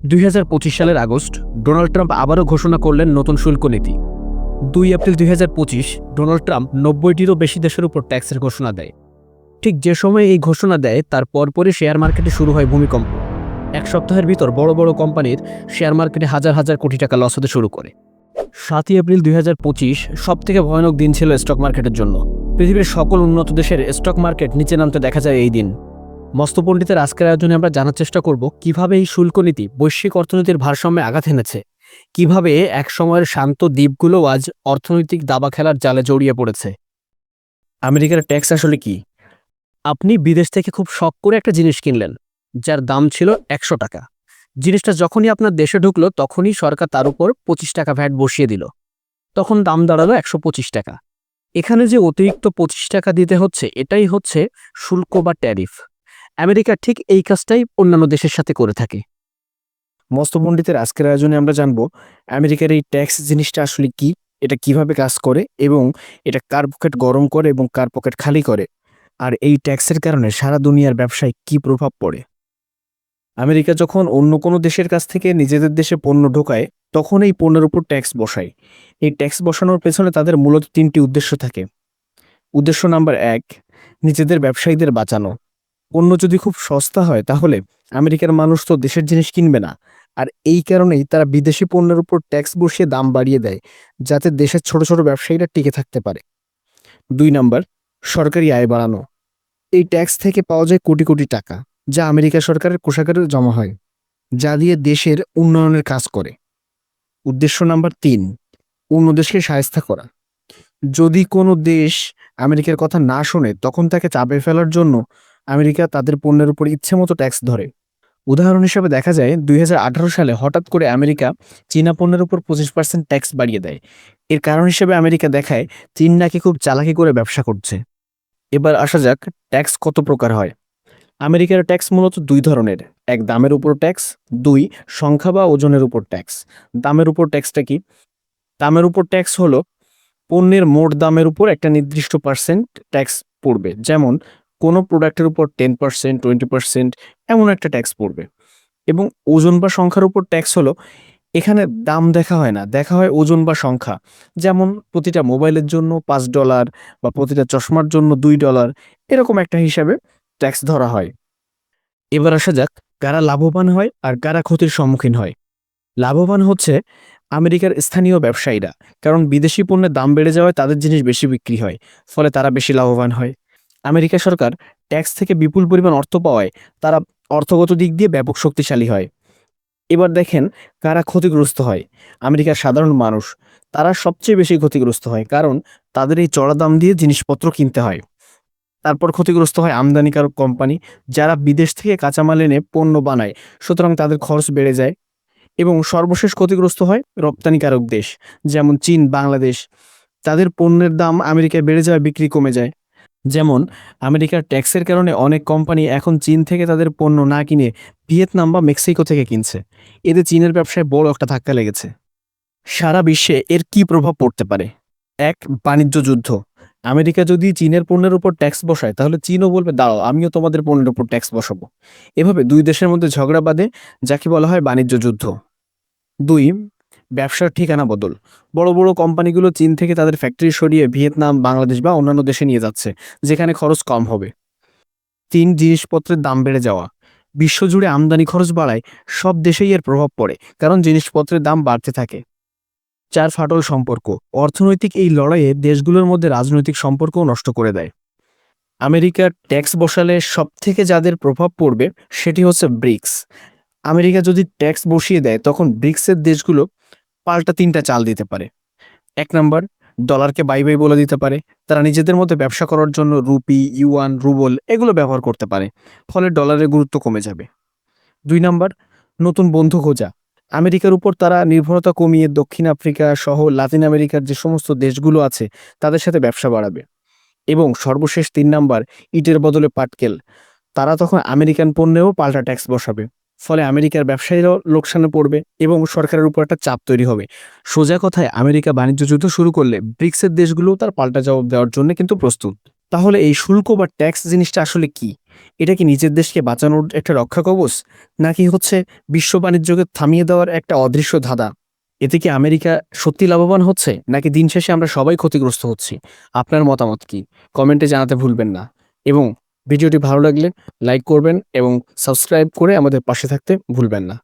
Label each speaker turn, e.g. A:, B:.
A: 2025 সালের August Donald Trump আবারও ঘোষণা করলেন নতুন শুল্ক নীতি। 2 এপ্রিল 2025 ডোনাল্ড ট্রাম্প 90টিরও বেশি দেশের উপর ট্যাক্সের ঘোষণা দেয়। ঠিক যে সময় এই ঘোষণা দেয় তার পরপরই শেয়ার মার্কেটে শুরু হয় ভূমিকম্প। এক সপ্তাহের ভিতর বড় বড় কোম্পানির শেয়ার মার্কেটে হাজার হাজার কোটি টাকা লস হতে শুরু করে। 7 এপ্রিল 2025 সবথেকে ভয়ানক দিন ছিল স্টক মার্কেটের জন্য। পৃথিবীর সকল উন্নত দেশের স্টক মার্কেট নিচে নামতে দেখা যায় এই দিন। মস্ত পণ্ডিতের আজকের আয়োজনে আমরা জানার চেষ্টা করব কিভাবে এই শুল্ক নীতি বৈশ্বিক অর্থনীতির ভারসাম্যে আঘাত এনেছে, কিভাবে এক সময়ের শান্ত দ্বীপগুলো আজ অর্থনৈতিক দাবা খেলার জালে জড়িয়ে পড়েছে। আমেরিকার ট্যাক্স আসলে কি? আপনি বিদেশ থেকে খুব শখ করে একটা জিনিস কিনলেন যার দাম ছিল 100 টাকা। জিনিসটা যখনই আপনার দেশে ঢুকলো তখনই সরকার তার উপর 25 টাকা ভ্যাট বসিয়ে দিল। তখন দাম দাঁড়ালো 125 টাকা। এখানে যে অতিরিক্ত 25 টাকা দিতে হচ্ছে এটাই হচ্ছে শুল্ক বা ট্যারিফ। আমেরিকা ঠিক এই কাজটাই অন্যান্য দেশের সাথে করে থাকে। মস্ত পণ্ডিতের আজকের আয়োজনে আমরা জানব আমেরিকার এই ট্যাক্স জিনিসটা আসলে কি, এটা কিভাবে কাজ করে এবং এটা কার পকেট গরম করে এবং কার পকেট খালি করে, আর এই ট্যাক্সের কারণে সারা দুনিয়ার ব্যবসায় কি প্রভাব পড়ে। আমেরিকা যখন অন্য কোনো দেশের কাছ থেকে নিজেদের দেশে পণ্য ঢোকায় তখন এই পণ্যের উপর ট্যাক্স বসায়। এই ট্যাক্স বসানোর পেছনে তাদের মূলত 3টি উদ্দেশ্য থাকে। উদ্দেশ্য নাম্বার 1, নিজেদের ব্যবসায়ীদের বাঁচানো। পণ্য যদি খুব সস্তা হয় তাহলে আমেরিকার মানুষ তো দেশের জিনিস কিনবে না, আর এই কারণেই তারা বিদেশি পণ্যের উপর ট্যাক্স বসিয়ে দাম বাড়িয়ে দেয় যাতে দেশের ছোট ছোট ব্যবসায়ীরা টিকে থাকতে পারে। 2 নাম্বার, সরকারি আয় বাড়ানো। এই ট্যাক্স থেকে পাওয়া যায় কোটি কোটি টাকা যা আমেরিকা সরকারের কোষাগারে জমা হয়, যা দিয়ে দেশের উন্নয়নের কাজ করে। উদ্দেশ্য নাম্বার 3, অন্য দেশকে শায়েস্তা করা। যদি কোনো দেশ আমেরিকার কথা না শোনে তখন তাকে চাপে ফেলার জন্য আমেরিকা তাদের পণ্যের উপর ইচ্ছেমতো ট্যাক্স ধরে। উদাহরণ হিসেবে দেখা যায় 2018 সালে হঠাৎ করে আমেরিকা চীনা পণ্যের উপর 25% ট্যাক্স বাড়িয়ে দেয়। এর কারণ হিসেবে আমেরিকা দেখায় চীন নাকি খুব চালাকি করে ব্যবসা করছে। এবার আসা যাক ট্যাক্স কত প্রকার হয়। আমেরিকার ট্যাক্স মূলত 2 ধরনের, এক দামের উপর ট্যাক্স, 2 সংখ্যা বা ওজনের উপর ট্যাক্স। দামের উপর ট্যাক্সটা কি? দামের উপর ট্যাক্স হলো পণ্যের মোট দামের উপর একটা নির্দিষ্ট পার্সেন্ট ট্যাক্স পড়বে, যেমন কোনো প্রোডাক্টের উপর 10%, 20% এমন একটা ট্যাক্স পড়বে। এবং ওজন বা সংখ্যার উপর ট্যাক্স হলো এখানে দাম দেখা হয় না, দেখা হয় ওজন বা সংখ্যা, যেমন প্রতিটা মোবাইলের জন্য $5 বা প্রতিটা চশমার জন্য $2 এরকম একটা হিসাবে ট্যাক্স ধরা হয়। এবার আসা যাক কারা লাভবান হয় আর কারা ক্ষতির সম্মুখীন হয়। লাভবান হচ্ছে আমেরিকার স্থানীয় ব্যবসায়ীরা, কারণ বিদেশি পণ্যের দাম বেড়ে যাওয়ায় তাদের জিনিস বেশি বিক্রি হয়, ফলে তারা বেশি লাভবান হয়। আমেরিকা সরকার ট্যাক্স থেকে বিপুল পরিমাণ অর্থ পাওয়ায় তারা অর্থগত দিক দিয়ে ব্যাপক শক্তিশালী হয়। এবার দেখেন কারা ক্ষতিগ্রস্ত হয়। আমেরিকার সাধারণ মানুষ, তারা সবচেয়ে বেশি ক্ষতিগ্রস্ত হয়, কারণ তাদের এই চড়া দাম দিয়ে জিনিসপত্র কিনতে হয়। তারপর ক্ষতিগ্রস্ত হয় আমদানিকারক কোম্পানি, যারা বিদেশ থেকে কাঁচামাল এনে পণ্য বানায়, সুতরাং তাদের খরচ বেড়ে যায়। এবং সর্বশেষ ক্ষতিগ্রস্ত হয় রপ্তানিকারক দেশ, যেমন চীন, বাংলাদেশ। তাদের পণ্যের দাম আমেরিকায় বেড়ে যাওয়ায় বিক্রি কমে যায়। যেমন আমেরিকার ট্যাক্সের কারণে অনেক কোম্পানি এখন চীন থেকে তাদের পণ্য না কিনে ভিয়েতনাম বা মেক্সিকো থেকে কিনছে। এতে চীনের ব্যবসায় বড় একটা ধাক্কা লেগেছে। সারা বিশ্বে এর কি প্রভাব পড়তে পারে? 1, বাণিজ্য যুদ্ধ। আমেরিকা যদি চীনের পণ্যের উপর ট্যাক্স বসায় তাহলে চীনও বলবে দাঁড়াও, আমিও তোমাদের পণ্যের উপর ট্যাক্স বসাবো। এভাবে 2 দেশের মধ্যে ঝগড়া বাঁধে, যাকে বলা হয় বাণিজ্য যুদ্ধ। 2, ব্যবসার ঠিকানা বদল। বড় বড় কোম্পানিগুলো চীন থেকে তাদের ফ্যাক্টরি সরিয়ে ভিয়েতনাম, বাংলাদেশ বা অন্যান্য দেশে নিয়ে যাচ্ছে, যেখানে খরচ কম হবে। 3, জিনিসপত্রের দাম বেড়ে যাওয়া। বিশ্বজুড়ে আমদানি খরচ বাড়ায় সব দেশেই এর প্রভাব পড়ে, কারণ জিনিসপত্রের দাম বাড়তে থাকে। 4, ফাটল সম্পর্ক। অর্থনৈতিক এই লড়াইয়ে দেশগুলোর মধ্যে রাজনৈতিক সম্পর্কও নষ্ট করে দেয়। আমেরিকার ট্যাক্স বসালে সবথেকে যাদের প্রভাব পড়বে সেটি হচ্ছে ব্রিক্স। আমেরিকা যদি ট্যাক্স বসিয়ে দেয় তখন ব্রিক্সের দেশগুলো পাল্টা 3টা চাল দিতে পারে। 1 নাম্বার, ডলারকে বাই বাই বলে দিতে পারে। তারা নিজেদের মধ্যে ব্যবসা করার জন্য রুপি, ইউয়ান, রুবল এগুলো ব্যবহার করতে পারে, ফলে ডলারের গুরুত্ব কমে যাবে। 2 নাম্বার, নতুন বন্ধু খোঁজা। আমেরিকার উপর তারা নির্ভরতা কমিয়ে দক্ষিণ আফ্রিকা সহ লাতিন আমেরিকার যে সমস্ত দেশগুলো আছে তাদের সাথে ব্যবসা বাড়াবে। এবং সর্বশেষ 3 নাম্বার, ইটের বদলে পাটকেল। তারা তখন আমেরিকান পণ্যেও পাল্টা ট্যাক্স বসাবে, ফলে আমেরিকার ব্যবসায়ীরাও লোকসানে পড়বে এবং সরকারের উপর একটা চাপ তৈরি হবে। সোজা কথায় আমেরিকা বাণিজ্য যুদ্ধ শুরু করলে ব্রিক্সের দেশগুলোও তার পাল্টা জবাব দেওয়ার জন্য কিন্তু প্রস্তুত। তাহলে এই শুল্ক বা ট্যাক্স জিনিসটা আসলে কি? এটা কি নিজের দেশকে বাঁচানোর একটা রক্ষা কবচ, নাকি হচ্ছে বিশ্ব বাণিজ্যকে থামিয়ে দেওয়ার একটা অদৃশ্য ধাঁধা? এতে কি আমেরিকা সত্যি লাভবান হচ্ছে, নাকি দিন শেষে আমরা সবাই ক্ষতিগ্রস্ত হচ্ছি? আপনার মতামত কি? কমেন্টে জানাতে ভুলবেন না। এবং ভিডিওটি ভালো লাগলে লাইক করবেন এবং সাবস্ক্রাইব করে আমাদের পাশে থাকতে ভুলবেন না।